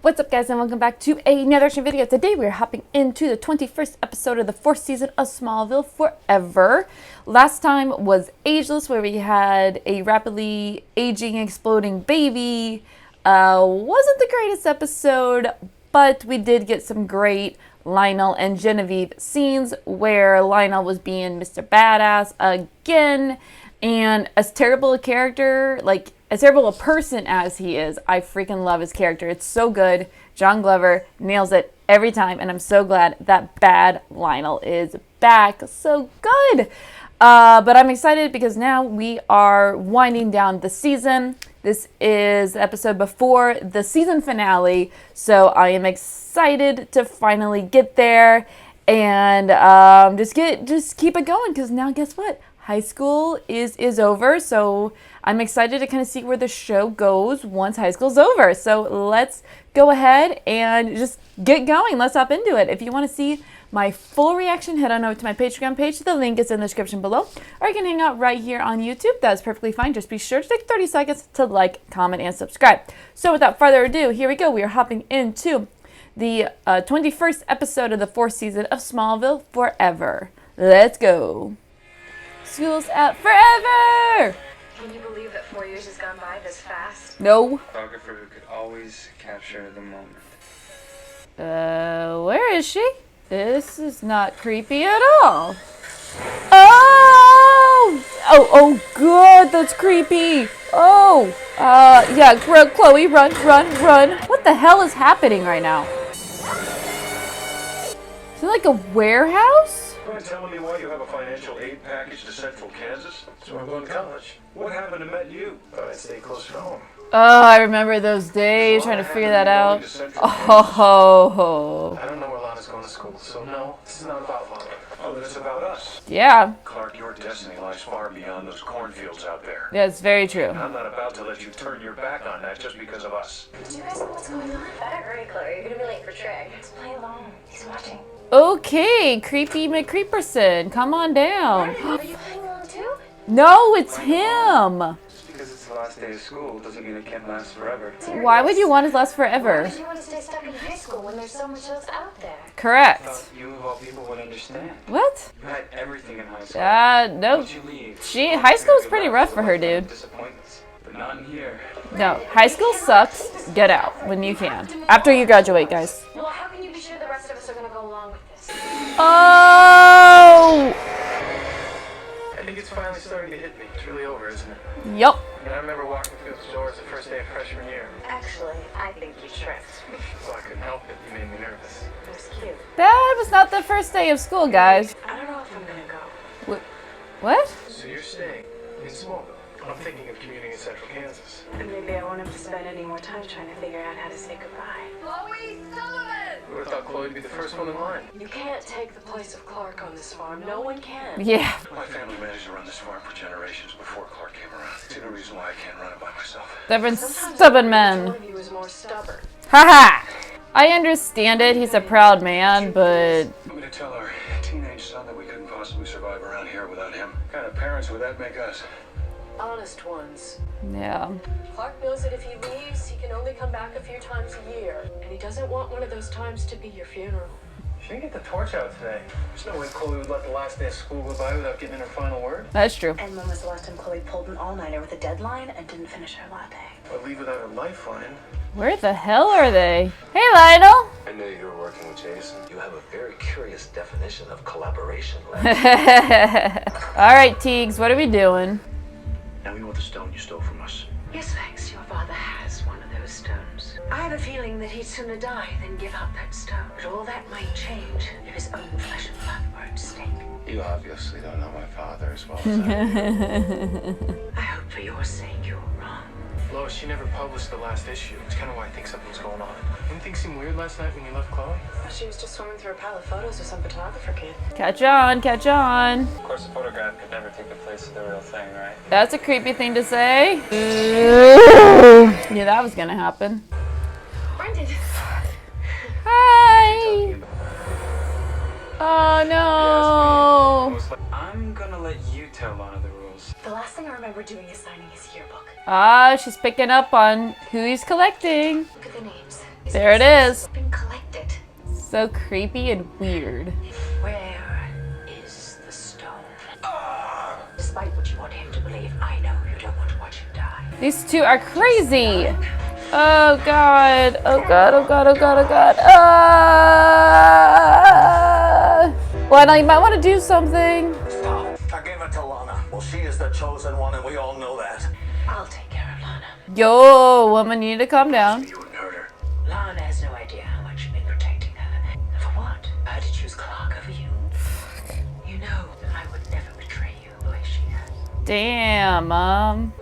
What's up, guys, and welcome back to another action video. Today we're hopping into the 21st episode of the 4th season of Smallville Forever. Last time was Ageless, where we had a rapidly aging, exploding baby. Wasn't the greatest episode, but we did get some great Lionel and Genevieve scenes where Lionel was being Mr. Badass again. And as terrible a character, as terrible a person as he is, I freaking love his character. It's so good. John Glover nails it every time, and I'm so glad that bad Lionel is back. So good. But I'm excited because now we are winding down the season. This is the episode before the season finale, so I am excited to finally get there and just keep it going, because now guess what? High school is over, so I'm excited to kind of see where the show goes once high school's over. So let's go ahead and just get going. Let's hop into it. If you want to see my full reaction, head on over to my Patreon page. The link is in the description below. Or you can hang out right here on YouTube. That's perfectly fine. Just be sure to take 30 seconds to like, comment, and subscribe. So without further ado, here we go. We are hopping into the 21st episode of the 4th season of Smallville Forever. Let's go. School's out forever! Can you believe that 4 years has gone by this fast? No. Photographer who could always capture the moment. Where is she? This is not creepy at all. Oh, good, that's creepy. Yeah, Chloe, run. What the hell is happening right now? Is it like a warehouse? You mind telling me why you have a financial aid package to Central Kansas? So I'm going to college. What happened to met you? Thought I'd stay close to home. Oh, I remember those days trying to figure that out. Oh. I don't know where Lana's going to school, so no, this is not about Lana. Oh, it's about us. Yeah. Clark, your destiny lies far beyond those cornfields out there. That's very true. I'm not about to let you turn your back on that just because of us. Do you guys know what's going on? Better hurry, Chloe. You're gonna be late for Teague. Let's play along. He's watching. Okay, Creepy McCreeperson, come on down. Are you playing along too? No, it's him. Just because it's the last day of school doesn't mean it can't last forever. Why would you want it to last forever? Why would you want to stay stuck in high school when there's so much else out there? Correct. You of all people would understand. What? You had everything in high school. No. Once you leave, High school was pretty rough for her, dude. Disappointments, but not in here. No, high school sucks. Get out when you can. After you graduate, guys. Well, how can you be sure the rest of us are gonna go along with this? Oh! I think it's finally starting to hit me. It's really over, isn't it? Yup. I remember walking through the doors the first day of freshman year. Actually, I think you tripped. Well, I couldn't help it. You made me nervous. It was cute. That was not the first day of school, guys. I don't know if I'm gonna go. What? So you're staying in Smallville. I'm thinking of commuting in Central Kansas. And maybe I won't have to spend any more time trying to figure out how to say goodbye. We would have thought Chloe would be the first one in line. You can't take the place of Clark on this farm. No one can. Yeah. My family managed to run this farm for generations before Clark came around. See no reason why I can't run it by myself. Stubborn, Sometimes stubborn one man. of you is more stubborn. Haha. I understand it. He's a proud man, but I'm gonna tell our teenage son that we couldn't possibly survive around here without him. What kind of parents would that make us? Honest ones. yeah. Clark knows that if he leaves, he can only come back a few times a year. And he doesn't want one of those times to be your funeral. She didn't get the torch out today. There's no way Chloe would let the last day of school go by without getting in her final word. That's true. And when was the last time Chloe pulled an all-nighter with a deadline and didn't finish her latte? But leave without a lifeline. Where the hell are they? Hey, Lionel. I know you were working with Jason. You have a very curious definition of collaboration. All right, Teagues, what are we doing? Now we want the stone you stole from us. Yes, thanks. Your father has one of those stones. I have a feeling that he'd sooner die than give up that stone. But all that might change if his own flesh and blood were at stake. You obviously don't know my father as well as I do. I hope for your sake you're wrong. Lois, she never published the last issue. It's kind of why I think something's going on. Anything seem weird last night when you left Chloe? She was just swimming through a pile of photos with some photographer kid. Catch on, catch on. Of course, the photograph could never take the place of the real thing, right? That's a creepy thing to say. Yeah, that was gonna happen. Brendan! Hi! Oh no! I'm gonna let you tell Lana the rules. The last thing I remember doing is signing his yearbook. Ah, she's picking up on who he's collecting. Look at the names. There it is. Been collected. So creepy and weird. Where is the stone? Despite what you want him to believe, I know you don't want to watch him die. These two are crazy. Oh God. Oh God. Oh God. Oh God. Oh God. Well, you might want to do something. Stop. I gave it to Lana. Well, she is the chosen one, and we all know that. I'll take care of Lana. Yo, woman, you need to calm down. You wouldn't hurt her. Lana has no idea how much you've been protecting her. And for what? Her to choose Clark over you. You know that I would never betray you the way she has. Damn, Mom.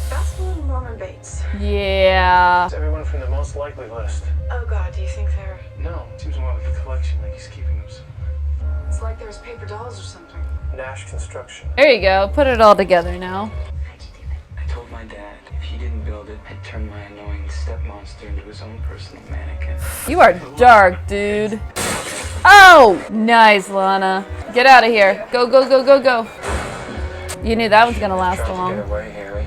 Gospel and Norman Bates. Yeah. It's everyone from the most likely list. Oh God, do you think they're... No, seems more like a collection, like he's keeping them somewhere. It's like there's paper dolls or something. Nash Construction. There you go. Put it all together now. How'd you do it? I told my dad if he didn't build it, I'd turn my annoying step monster into his own personal mannequin. You are dark, dude. Oh! Nice, Lana. Get out of here. Go, go, go, go, go. You knew that was gonna last long. Get away, Harry.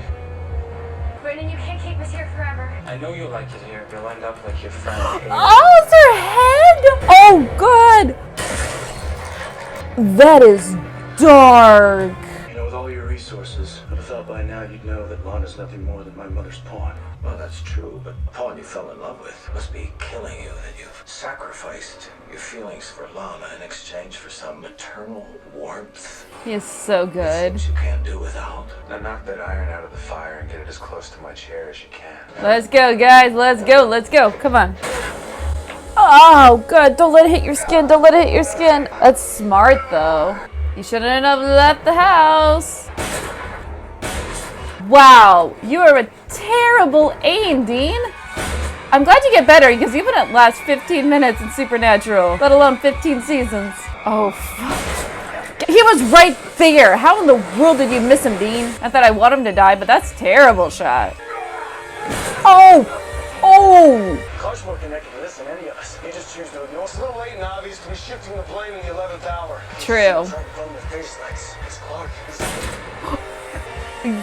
Brendan, you can't keep us here forever. I know you'll like it here. You'll end up like your friend. Oh, it's her head! Oh, God! That is dark. You know, with all your resources, I'd have thought by now you'd know that Lana's nothing more than my mother's pawn. Well, that's true, but the pawn you fell in love with must be killing you, that you've sacrificed your feelings for Lana in exchange for some maternal warmth. He is so good. Things you can't do without. Now knock that iron out of the fire and get it as close to my chair as you can. Let's go, guys. Let's go. Let's go. Come on. Oh, good. Don't let it hit your skin. Don't let it hit your skin. That's smart, though. You shouldn't have left the house. Wow. You are a terrible aim, Dean. I'm glad you get better because you've been at last 15 minutes in Supernatural, let alone 15 seasons. Oh, fuck. He was right there. How in the world did you miss him, Dean? Not that I want him to die, but that's a terrible shot. Oh! Oh! Clark's more connected to this than any of us. You just choose to ignore. It's a little late and obvious to be shifting the blame in the 11th hour. True. It's right in the face like it's Clark.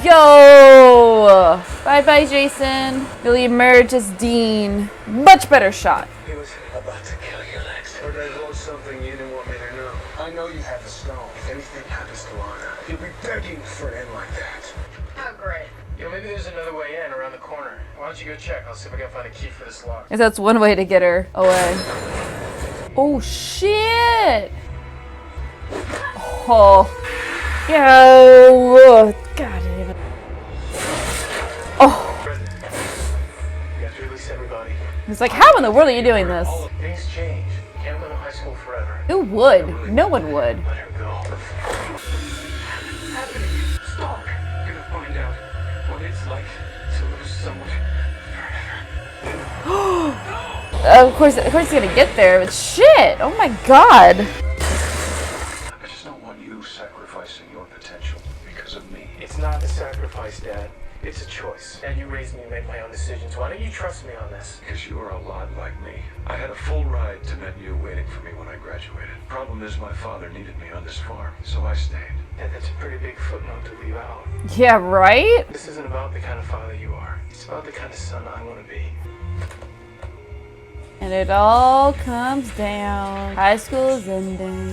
Yo! Bye-bye, Jason. You'll emerge as Dean. Much better shot. He was about to kill you, Lex. Or divulge something you didn't want me to know. I know you have the stone. If anything happens to Lana, you'll be begging for an end like that. Oh, great. Yeah, maybe there's another way in around the corner. Why don't you go check? I'll see if I can find a key for this lock. Guess that's one way to get her away. Oh, shit! Oh. Yo! God damn it. Oh. You have to release everybody. It's like, how in the world are you doing this? Things change. You can't live in high school forever. Who would? No one would. Let her go. Stop! You're gonna find out what it's like to lose someone forever. Of course he's gonna get there, but shit! Oh my god! I just don't want you sacrificing your potential because of me. It's not a sacrifice, Dad. It's a choice. And you raised me to make my own decisions. Why don't you trust me on this? Because you are a lot like me. I had a full ride to Met U waiting for me when I graduated. Problem is my father needed me on this farm, so I stayed. And that's a pretty big footnote to leave out. Yeah, right? This isn't about the kind of father you are. It's about the kind of son I want to be. And it all comes down. High school is ending.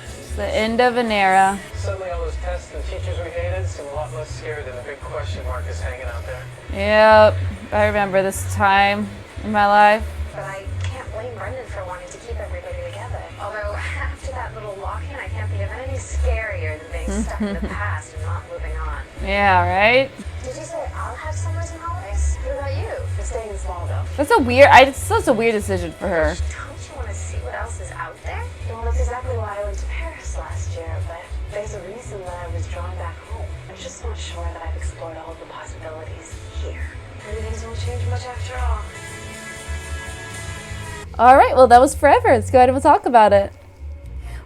It's the end of an era. Suddenly all those tests and teachers we hated seem a lot less scary than the big question mark is hanging out there. Yep, I remember this time in my life. But I can't blame Brendan for wanting to keep everybody together. Although, after that little lock-in, I can't think of anything scarier than being stuck in the past and not moving on. Yeah, right? Did you say I'll have summers and holidays? What about you? I'm staying in Smallville. That's a weird, it's such a weird decision for her. Don't you want to see what else is out there? Well, that's exactly why I went to Paris last year, but there's a reason that I was drawn back home. I'm just not sure that I've explored all of the possibilities here. Maybe things won't change much after all. Alright, well that was forever. Let's go ahead and we'll talk about it.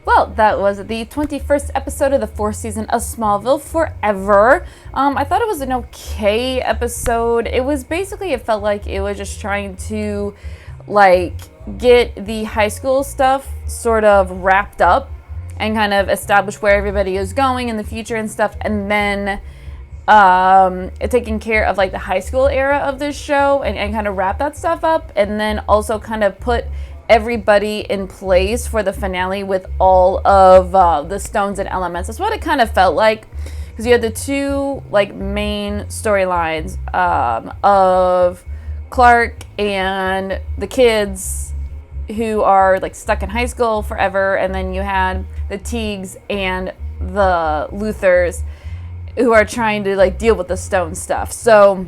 Well, that was the 21st episode of the 4th season of Smallville Forever. I thought it was an okay episode. It was basically, it felt like it was just trying to, like, get the high school stuff sort of wrapped up and kind of establish where everybody is going in the future and stuff, and then taking care of like the high school era of this show and kind of wrap that stuff up, and then also kind of put everybody in place for the finale with all of the stones and elements. That's what it kind of felt like, because you had the two like main storylines of Clark and the kids who are like stuck in high school forever, and then you had the Teagues and the Luthers who are trying to like deal with the stone stuff. So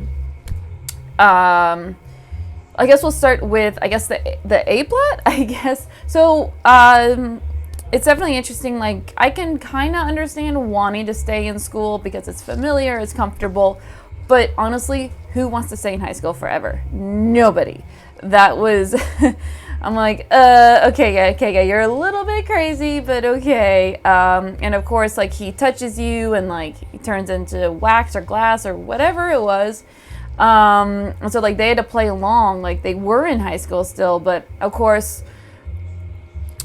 I guess we'll start with the A plot, I guess. So it's definitely interesting. Like, I can kind of understand wanting to stay in school because it's familiar, it's comfortable, but honestly, who wants to stay in high school forever? Nobody. That was I'm like, okay, you're a little bit crazy, but okay. And of course, like, he touches you and like he turns into wax or glass or whatever it was. And so like they had to play along, like they were in high school still, but of course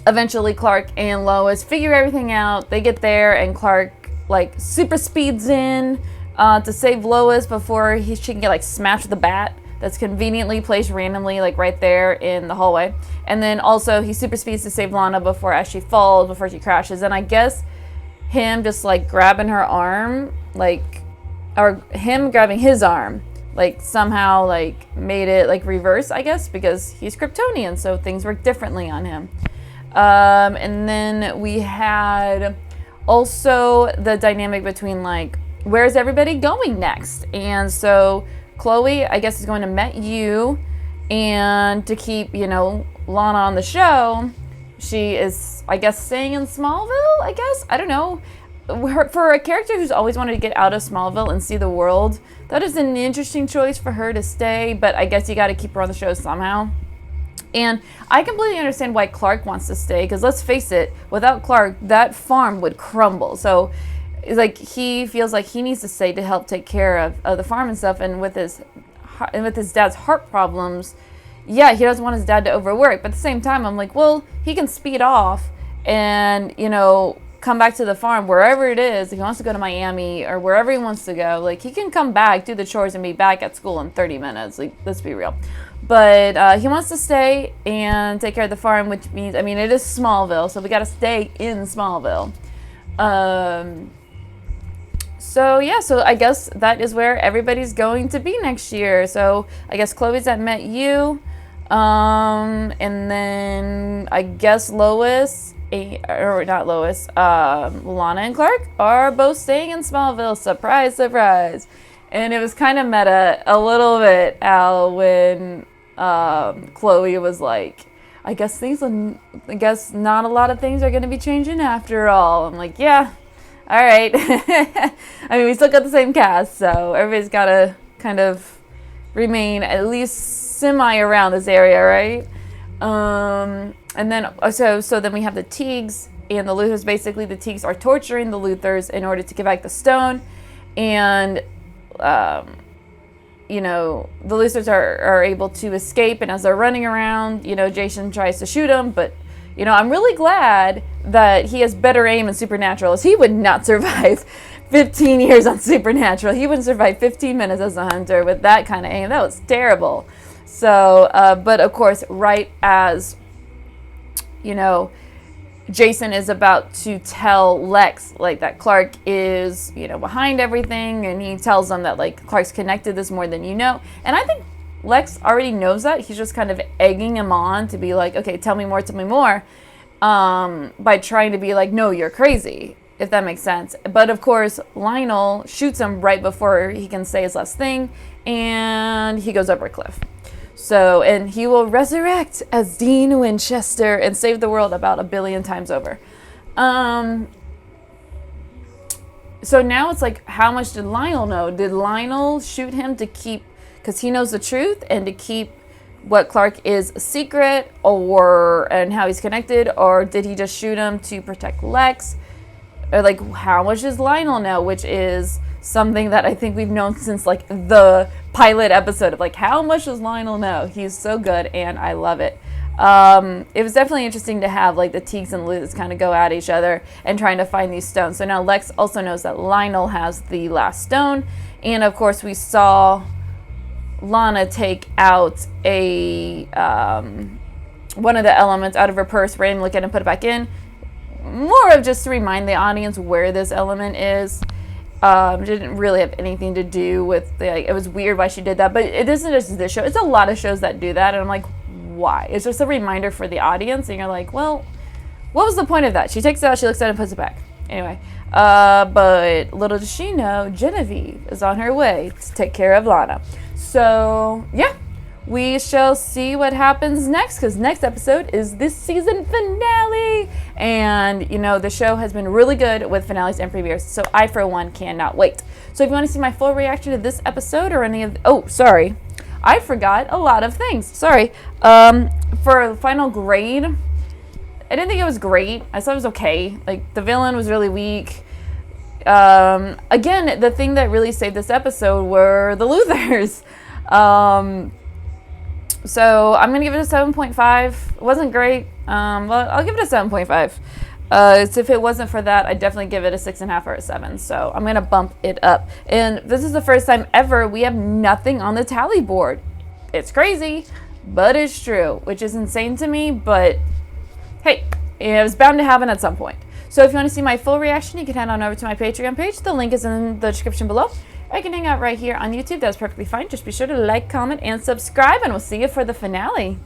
eventually Clark and Lois figure everything out. They get there and Clark like super speeds in to save Lois before she can get like smashed with a bat that's conveniently placed randomly like right there in the hallway. And then also he super speeds to save Lana before she falls, before she crashes. And I guess him just like grabbing her arm, like, or him grabbing his arm, like somehow like made it like reverse, I guess, because he's Kryptonian, so things work differently on him. And then we had also the dynamic between like, where's everybody going next? And so Chloe, I guess, is going to met you, and to keep, you know, Lana on the show, she is, I guess, staying in Smallville, I guess? I don't know. For a character who's always wanted to get out of Smallville and see the world, that is an interesting choice for her to stay, but I guess you got to keep her on the show somehow. And I completely understand why Clark wants to stay, because let's face it, without Clark, that farm would crumble. So it's like he feels like he needs to stay to help take care of the farm and stuff. And with his dad's heart problems, yeah, he doesn't want his dad to overwork. But at the same time, I'm like, well, he can speed off and, you know, come back to the farm wherever it is. If he wants to go to Miami or wherever he wants to go, like, he can come back, do the chores, and be back at school in 30 minutes. Like, let's be real. But he wants to stay and take care of the farm, which means, I mean, it is Smallville, so we got to stay in Smallville. So yeah, so I guess that is where everybody's going to be next year. So I guess Chloe's at Met You, and then I guess Lois, or not Lois, Lana and Clark are both staying in Smallville. Surprise, surprise. And it was kind of meta a little bit, Al, when Chloe was like, I guess not a lot of things are going to be changing after all. I'm like, yeah. All right. I mean, we still got the same cast, so everybody's got to kind of remain at least semi around this area, right? And then so then we have the Teagues and the Luthers. Basically, the Teagues are torturing the Luthers in order to get back the stone, and you know, the Luthers are able to escape. And as they're running around, you know, Jason tries to shoot them, but you know, I'm really glad that he has better aim in Supernatural, as he would not survive 15 years on Supernatural. He wouldn't survive 15 minutes as a hunter with that kind of aim. That was terrible. So, but of course, right as, you know, Jason is about to tell Lex, like, that Clark is, you know, behind everything, and he tells them that, like, Clark's connected this more than you know. And I think Lex already knows that. He's just kind of egging him on to be like, okay, tell me more, by trying to be like, no, you're crazy, if that makes sense. But of course, Lionel shoots him right before he can say his last thing, and he goes over a cliff. So, and he will resurrect as Dean Winchester and save the world about 1 billion times over. So now it's like, how much did Lionel know? Did Lionel shoot him to keep, because he knows the truth, and to keep what Clark is a secret, and how he's connected, or did he just shoot him to protect Lex? Or like, how much does Lionel know? Which is something that I think we've known since like the pilot episode of like, how much does Lionel know? He's so good, and I love it. It was definitely interesting to have like the Teagues and Liz kind of go at each other and trying to find these stones. So now Lex also knows that Lionel has the last stone, and of course we saw Lana take out a one of the elements out of her purse, randomly look at it and put it back in. More of just to remind the audience where this element is. Didn't really have anything to do with it was weird why she did that, but it isn't just this show. It's a lot of shows that do that, and I'm like, why? It's just a reminder for the audience, and you're like, well, what was the point of that? She takes it out, she looks at it and puts it back. Anyway, but little does she know, Genevieve is on her way to take care of Lana. So, yeah, we shall see what happens next, because next episode is this season finale. And, you know, the show has been really good with finales and premieres, so I, for one, cannot wait. So if you want to see my full reaction to this episode or any of... Oh, sorry. I forgot a lot of things. Sorry. For final grade, I didn't think it was great. I thought it was okay. Like, the villain was really weak. Again, the thing that really saved this episode were the Luthers. So I'm going to give it a 7.5. It wasn't great. Well, I'll give it a 7.5. So if it wasn't for that, I'd definitely give it a 6.5 or a 7. So I'm going to bump it up. And this is the first time ever we have nothing on the tally board. It's crazy, but it's true, which is insane to me. But hey, it was bound to happen at some point. So if you want to see my full reaction, you can head on over to my Patreon page. The link is in the description below. Or you can hang out right here on YouTube. That's perfectly fine. Just be sure to like, comment, and subscribe, and we'll see you for the finale.